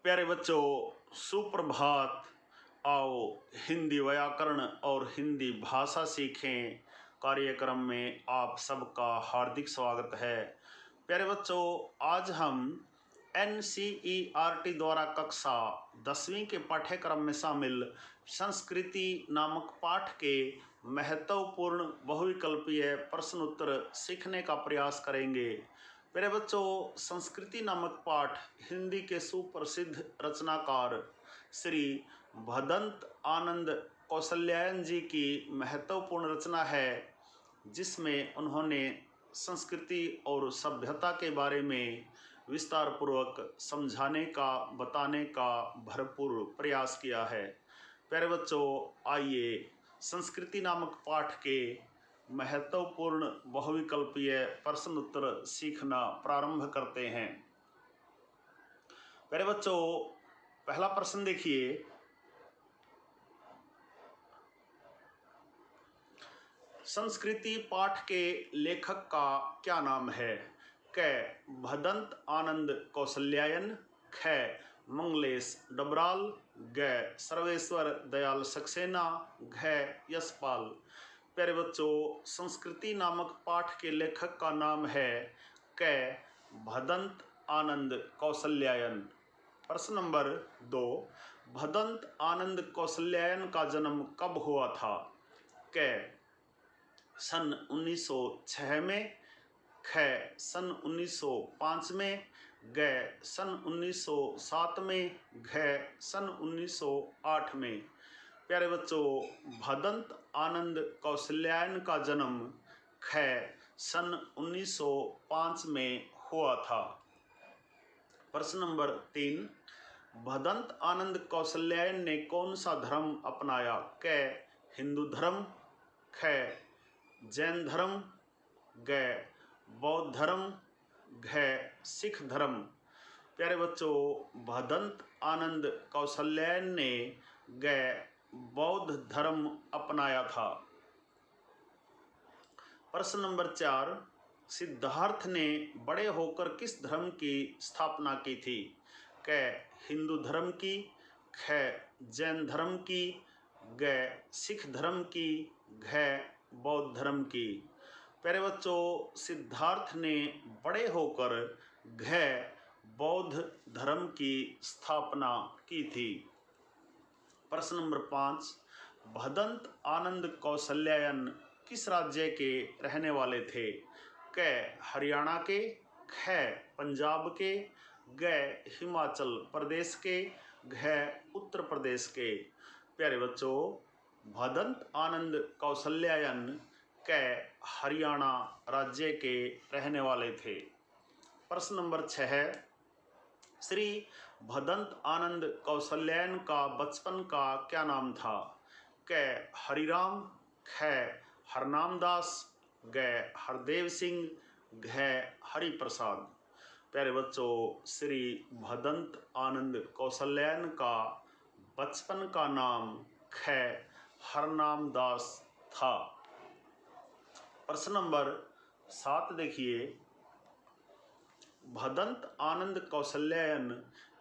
प्यारे बच्चों, सुप्रभात। आओ हिंदी व्याकरण और हिंदी भाषा सीखें कार्यक्रम में आप सबका हार्दिक स्वागत है। प्यारे बच्चों, आज हम NCERT द्वारा कक्षा 10वीं के पाठ्यक्रम में शामिल संस्कृति नामक पाठ के महत्वपूर्ण बहुविकल्पीय प्रश्न उत्तर सीखने का प्रयास करेंगे। मेरे बच्चों, संस्कृति नामक पाठ हिंदी के सुप्रसिद्ध रचनाकार श्री भदंत आनंद कौशल्यायन जी की महत्वपूर्ण रचना है, जिसमें उन्होंने संस्कृति और सभ्यता के बारे में विस्तार पूर्वक समझाने का बताने का भरपूर प्रयास किया है। प्यारे बच्चों, आइए संस्कृति नामक पाठ के महत्वपूर्ण बहुविकल्पीय प्रश्न उत्तर सीखना प्रारंभ करते हैं। प्यारे बच्चों, पहला प्रश्न देखिए। संस्कृति पाठ के लेखक का क्या नाम है? क भदंत आनंद कौशल्यायन, ख मंगलेश डबराल, ग सर्वेश्वर दयाल सक्सेना, घ यशपाल। प्यारे बच्चों, संस्कृति नामक पाठ के लेखक का नाम है क भदंत आनंद कौशल्यायन। प्रश्न नंबर 2, भदंत आनंद कौशल्यायन का जन्म कब हुआ था? क सन 1906 में, ख सन 1905 में, ग सन 1907 में, घ सन 1908 में। प्यारे बच्चों, भदंत आनंद कौशल्यायन का जन्म ख सन 1905 में हुआ था। प्रश्न नंबर 3, भदंत आनंद कौशल्यायन ने कौन सा धर्म अपनाया? क हिंदू धर्म, ख जैन धर्म, ग बौद्ध धर्म, घ सिख धर्म। प्यारे बच्चों, भदंत आनंद कौशल्यायन ने ग बौद्ध धर्म अपनाया था। प्रश्न नंबर 4, सिद्धार्थ ने बड़े होकर किस धर्म की स्थापना की थी? क हिंदू धर्म की, ख जैन धर्म की, ग सिख धर्म की, घ बौद्ध धर्म की। प्यारे बच्चों, सिद्धार्थ ने बड़े होकर घ बौद्ध धर्म की स्थापना की थी। प्रश्न नंबर 5, भदंत आनंद कौशल्यायन किस राज्य के रहने वाले थे? क हरियाणा के, ख पंजाब के, ग हिमाचल प्रदेश के, घ उत्तर प्रदेश के। प्यारे बच्चों, भदंत आनंद कौशल्यायन क हरियाणा राज्य के रहने वाले थे। प्रश्न नंबर 6, श्री भदंत आनंद कौशल्यायन का बचपन का क्या नाम था? क हरिराम, ख हरनामदास, ग हरदेव सिंह, घ हरिप्रसाद। प्यारे बच्चों, श्री भदंत आनंद कौशल्यायन का बचपन का नाम ख हरनामदास था। प्रश्न नंबर 7 देखिए। भदंत आनंद कौशल्यायन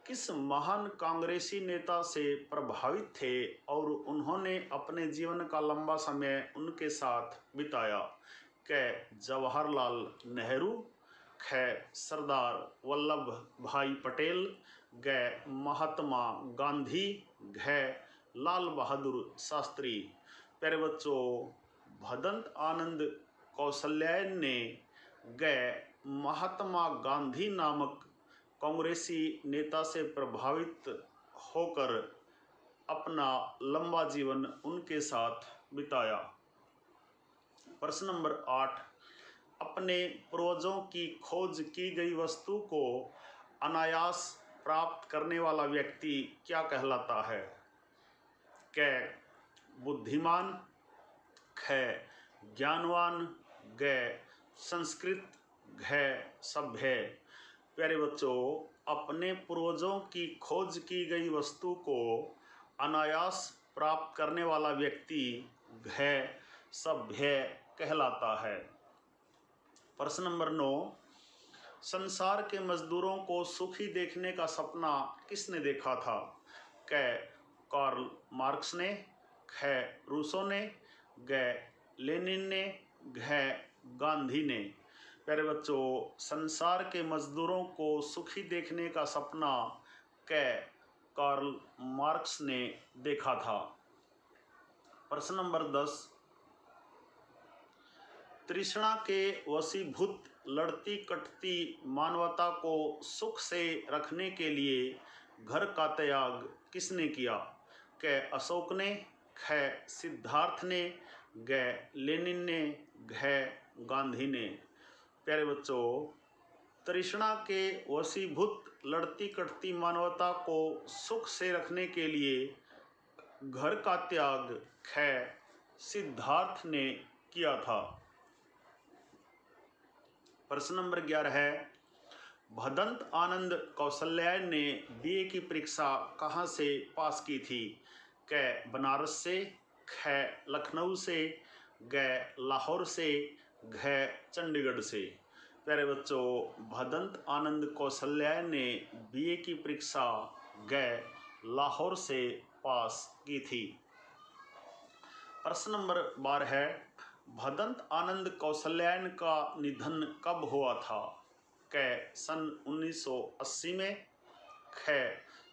किस महान कांग्रेसी नेता से प्रभावित थे और उन्होंने अपने जीवन का लंबा समय उनके साथ बिताया? क जवाहरलाल नेहरू, ख सरदार वल्लभ भाई पटेल, ग महात्मा गांधी, घ लाल बहादुर शास्त्री। प्यारे बच्चों, भदंत आनंद कौशल्यायन ने ग महात्मा गांधी नामक कांग्रेसी नेता से प्रभावित होकर अपना लंबा जीवन उनके साथ बिताया। प्रश्न नंबर 8, अपने पूर्वजों की खोज की गई वस्तु को अनायास प्राप्त करने वाला व्यक्ति क्या कहलाता है? क बुद्धिमान, ख ज्ञानवान, ग संस्कृत, घ सभ्य। प्यारे बच्चों, अपने पूर्वजों की खोज की गई वस्तु को अनायास प्राप्त करने वाला व्यक्ति घ सभ्य कहलाता है। प्रश्न नंबर 9, संसार के मजदूरों को सुखी देखने का सपना किसने देखा था? क कार्ल मार्क्स ने, ख रूसो ने, ग लेनिन ने, घ गांधी ने। प्यारे बच्चों, संसार के मजदूरों को सुखी देखने का सपना क कार्ल मार्क्स ने देखा था। प्रश्न नंबर 10, तृष्णा के वशीभूत लड़ती कटती मानवता को सुख से रखने के लिए घर का त्याग किसने किया? क अशोक ने, ख सिद्धार्थ ने, ग लेनिन ने, घ गांधी ने। प्यारे बच्चों, तृष्णा के वशीभूत लड़ती कटती मानवता को सुख से रखने के लिए घर का त्याग ख सिद्धार्थ ने किया था। प्रश्न नंबर 11 है, भदंत आनंद कौशल्यायन ने बीए की परीक्षा कहाँ से पास की थी? क बनारस से, ख लखनऊ से, ग लाहौर से, घ चंडीगढ़ से। प्यारे बच्चों, भदंत आनंद कौशल्यायन ने बीए की परीक्षा ग लाहौर से पास की थी। प्रश्न नंबर 12 है, भदंत आनंद कौशल्यायन का निधन कब हुआ था? क सन 1980 में, ख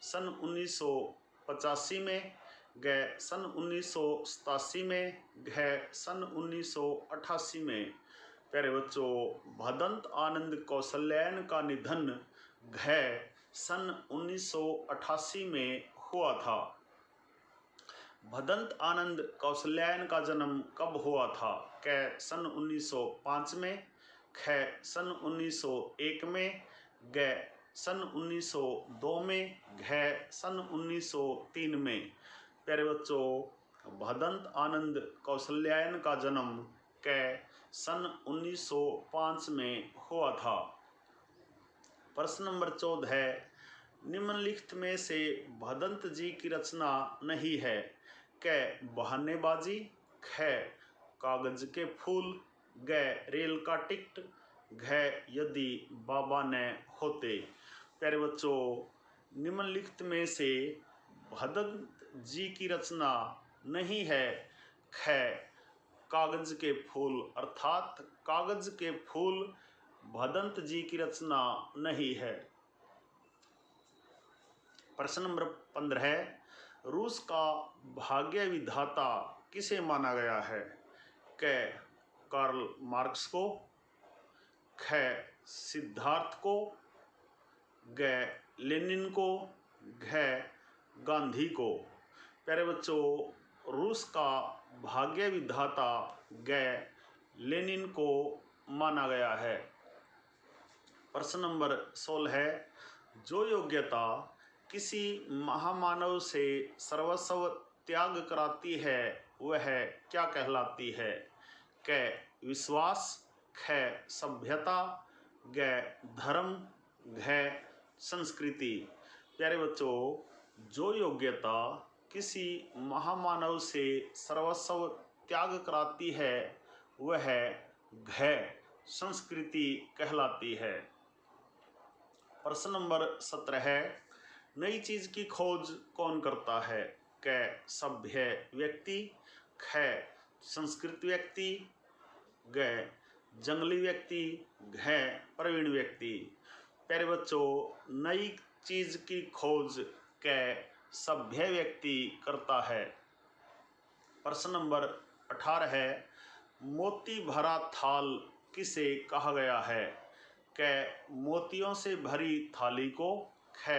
सन 1985 में, ग सन 1987 में, घ सन 1988 में। प्यारे बच्चों, भदंत आनंद कौशल्यायन का निधन घ सन 1988 में हुआ था। भदंत आनंद कौशल्यायन का जन्म कब हुआ था? क सन 1905 में, ख सन 1901 में, ग सन 1902 में, घ सन 1903 में। प्यारे बच्चों, भदंत आनंद कौशल्यायन का जन्म क सन 1905 में हुआ था। प्रश्न नंबर 14 है, निम्नलिखित में से भदंत जी की रचना नहीं है? क बहानेबाजी, ख कागज के फूल, ग रेल का टिकट, घ यदि बाबा न होते। प्यारे बच्चों, निम्नलिखित में से भदंत जी की रचना नहीं है। ख कागज के फूल, अर्थात कागज के फूल भदंत जी की रचना नहीं है। प्रश्न नंबर 15 है, रूस का भाग्य विधाता किसे माना गया है? क कार्ल मार्क्स को, ख सिद्धार्थ को, ग लेनिन को, घ गांधी को। प्यारे बच्चों, रूस का भाग्य विधाता ग लेनिन को माना गया है। प्रश्न नंबर 16 है, जो योग्यता किसी महामानव से सर्वस्व त्याग कराती है वह क्या कहलाती है? क विश्वास, ख सभ्यता, ग धर्म, घ संस्कृति। प्यारे बच्चों, जो योग्यता किसी महामानव से सर्वस्व त्याग कराती है वह घ संस्कृति कहलाती है। प्रश्न नंबर 17 है, नई चीज की खोज कौन करता है? क सभ्य व्यक्ति, ख संस्कृत व्यक्ति, ग जंगली व्यक्ति, घ प्रवीण व्यक्ति। प्यारे बच्चों, नई चीज की खोज क सभ्य व्यक्ति करता है। प्रश्न नंबर 18 है, मोती भरा थाल किसे कहा गया है? क मोतियों से भरी थाली को, ख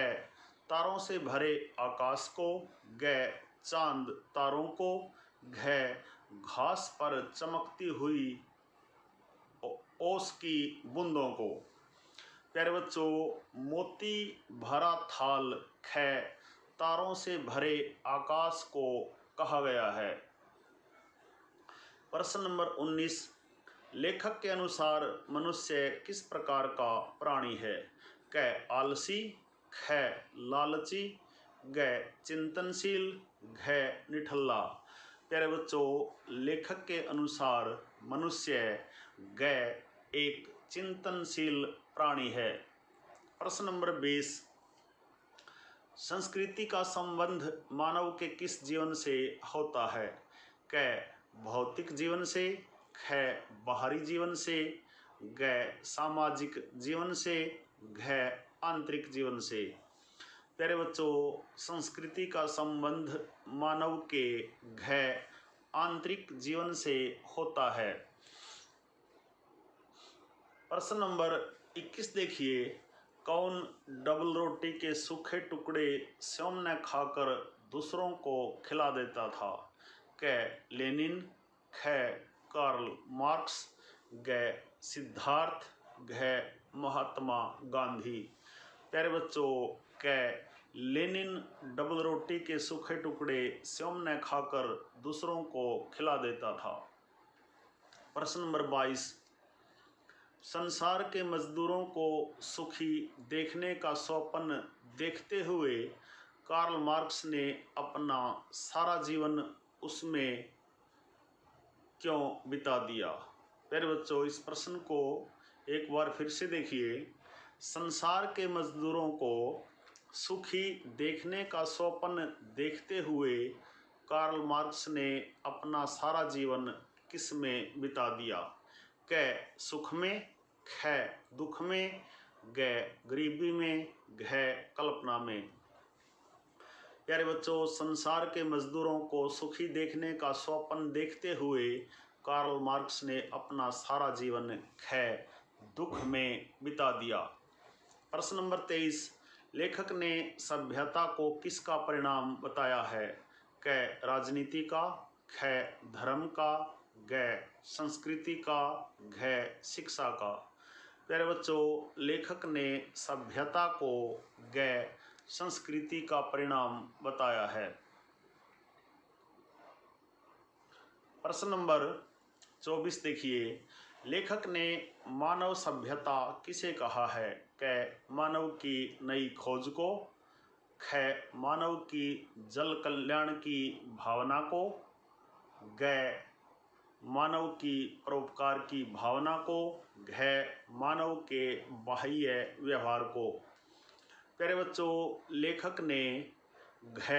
तारों से भरे आकाश को, ग चांद तारों को, घ घास पर चमकती हुई ओस की बूंदों को। प्यारे बच्चों, मोती भरा थाल ख तारों से भरे आकाश को कहा गया है। प्रश्न नंबर 19, लेखक के अनुसार मनुष्य किस प्रकार का प्राणी है? क आलसी, ख लालची, ग चिंतनशील, घ निठल्ला। प्यारे बच्चों, लेखक के अनुसार मनुष्य ग एक चिंतनशील प्राणी है। प्रश्न नंबर 20, संस्कृति का संबंध मानव के किस जीवन से होता है? क भौतिक जीवन से, ख बाहरी जीवन से, ग सामाजिक जीवन से, घ आंतरिक जीवन से। प्यारे बच्चों, संस्कृति का संबंध मानव के घ आंतरिक जीवन से होता है। प्रश्न नंबर 21 देखिए, कौन डबल रोटी के सूखे टुकड़े स्वयं न खाकर दूसरों को खिला देता था? क लेनिन, ख कार्ल मार्क्स, ग सिद्धार्थ, घ महात्मा गांधी। प्यारे बच्चों, क लेनिन डबल रोटी के सूखे टुकड़े स्वयं न खाकर दूसरों को खिला देता था। प्रश्न नंबर 22, संसार के मजदूरों को सुखी देखने का स्वप्न देखते हुए कार्ल मार्क्स ने अपना सारा जीवन उसमें क्यों बिता दिया? प्यारे बच्चों, इस प्रश्न को एक बार फिर से देखिए। संसार के मजदूरों को सुखी देखने का स्वप्न देखते हुए कार्ल मार्क्स ने अपना सारा जीवन किस में बिता दिया? क सुख में, ख दुख में, ग गरीबी में, घ कल्पना में। प्यारे बच्चों, संसार के मजदूरों को सुखी देखने का स्वप्न देखते हुए कार्ल मार्क्स ने अपना सारा जीवन ख दुख में बिता दिया। प्रश्न नंबर 23, लेखक ने सभ्यता को किसका परिणाम बताया है? क राजनीति का, ख धर्म का, ग संस्कृति का, घ शिक्षा का। प्यारे बच्चों, लेखक ने सभ्यता को ग संस्कृति का परिणाम बताया है। प्रश्न नंबर 24 देखिए, लेखक ने मानव सभ्यता किसे कहा है? क मानव की नई खोज को, ख मानव की जल कल्याण की भावना को, ग मानव की परोपकार की भावना को, घ मानव के बाह्य व्यवहार को। प्यारे बच्चों, लेखक ने घ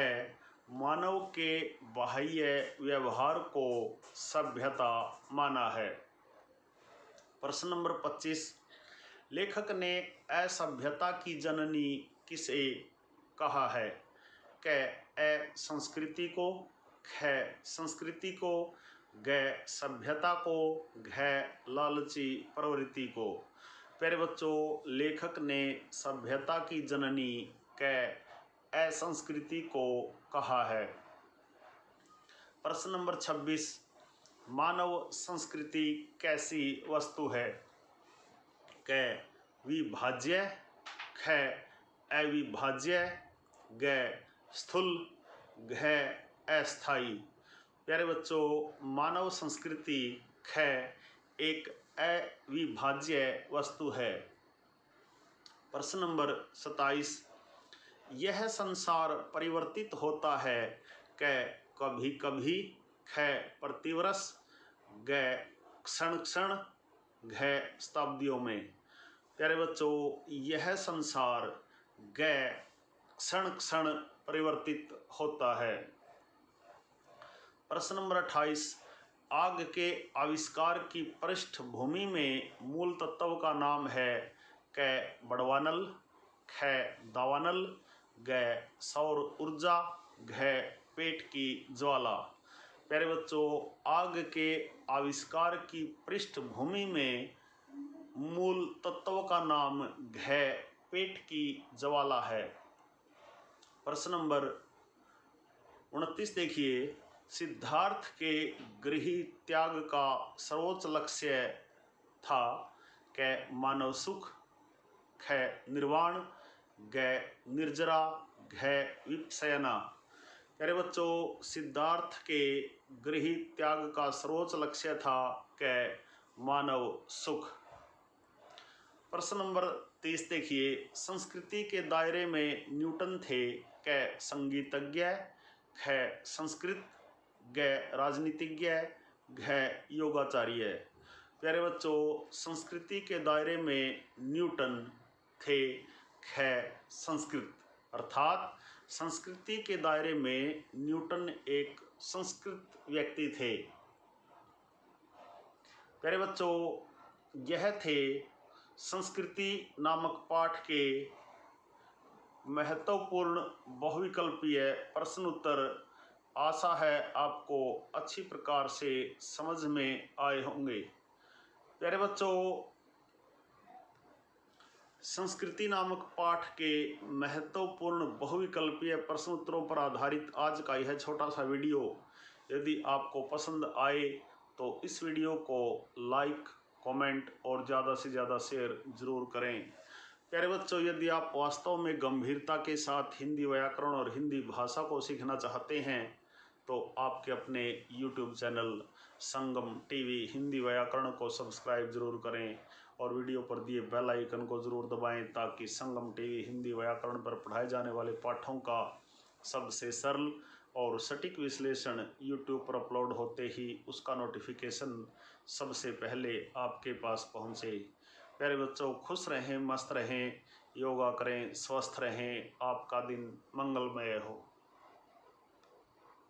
मानव के बाह्य व्यवहार को सभ्यता माना है। प्रश्न नंबर 25, लेखक ने असभ्यता की जननी किसे कहा है? क संस्कृति को, ख संस्कृति को, ग सभ्यता को, घ लालची प्रवृत्ति को। प्यारे बच्चों, लेखक ने सभ्यता की जननी क असंस्कृति को कहा है। प्रश्न नंबर 26, मानव संस्कृति कैसी वस्तु है? क विभाज्य, ख अविभाज्य, ग स्थूल, घ अस्थायी। प्यारे बच्चों, मानव संस्कृति ख एक अविभाज्य वस्तु है। प्रश्न नंबर 27, यह संसार परिवर्तित होता है। क कभी कभी, ख प्रतिवर्ष, ग क्षण क्षण, घ शताब्दियों में। प्यारे बच्चों, यह संसार ग क्षण क्षण परिवर्तित होता है। प्रश्न नंबर 28, आग के आविष्कार की पृष्ठभूमि में मूल तत्व का नाम है। क बड़वानल, ख दावानल, ग सौर ऊर्जा, घ पेट की ज्वाला। प्यारे बच्चों, आग के आविष्कार की पृष्ठभूमि में मूल तत्व का नाम घ पेट की ज्वाला है। प्रश्न नंबर 29 देखिए, सिद्धार्थ के गृह त्याग का सर्वोच्च लक्ष्य था। क मानव सुख, ख निर्वाण, ग निर्जरा, घ विपश्यना। प्यारे बच्चों, सिद्धार्थ के गृह त्याग का सर्वोच्च लक्ष्य था क मानव सुख। प्रश्न नंबर 30 देखिए, संस्कृति के दायरे में न्यूटन थे। क संगीतज्ञ, ख संस्कृत, ग राजनीतिज्ञ, घ योगाचार्य। प्यारे बच्चों, संस्कृति के दायरे में न्यूटन थे। ख संस्कृत, अर्थात संस्कृति के दायरे में न्यूटन एक संस्कृत व्यक्ति थे। प्यारे बच्चों, यह थे संस्कृति नामक पाठ के महत्वपूर्ण बहुविकल्पीय प्रश्न उत्तर। आशा है आपको अच्छी प्रकार से समझ में आए होंगे। प्यारे बच्चों, संस्कृति नामक पाठ के महत्वपूर्ण बहुविकल्पीय प्रश्न उत्तरों पर आधारित आज का यह छोटा सा वीडियो यदि आपको पसंद आए तो इस वीडियो को लाइक, कमेंट और ज़्यादा से ज़्यादा शेयर जरूर करें। प्यारे बच्चों, यदि आप वास्तव में गंभीरता के साथ हिंदी व्याकरण और हिंदी भाषा को सीखना चाहते हैं तो आपके अपने YouTube चैनल संगम टीवी हिंदी व्याकरण को सब्सक्राइब जरूर करें और वीडियो पर दिए बेल आइकन को ज़रूर दबाएं ताकि संगम टीवी हिंदी व्याकरण पर पढ़ाए जाने वाले पाठों का सबसे सरल और सटीक विश्लेषण YouTube पर अपलोड होते ही उसका नोटिफिकेशन सबसे पहले आपके पास पहुंचे। प्यारे बच्चों, खुश रहें, मस्त रहें, योगा करें, स्वस्थ रहें, आपका दिन मंगलमय हो।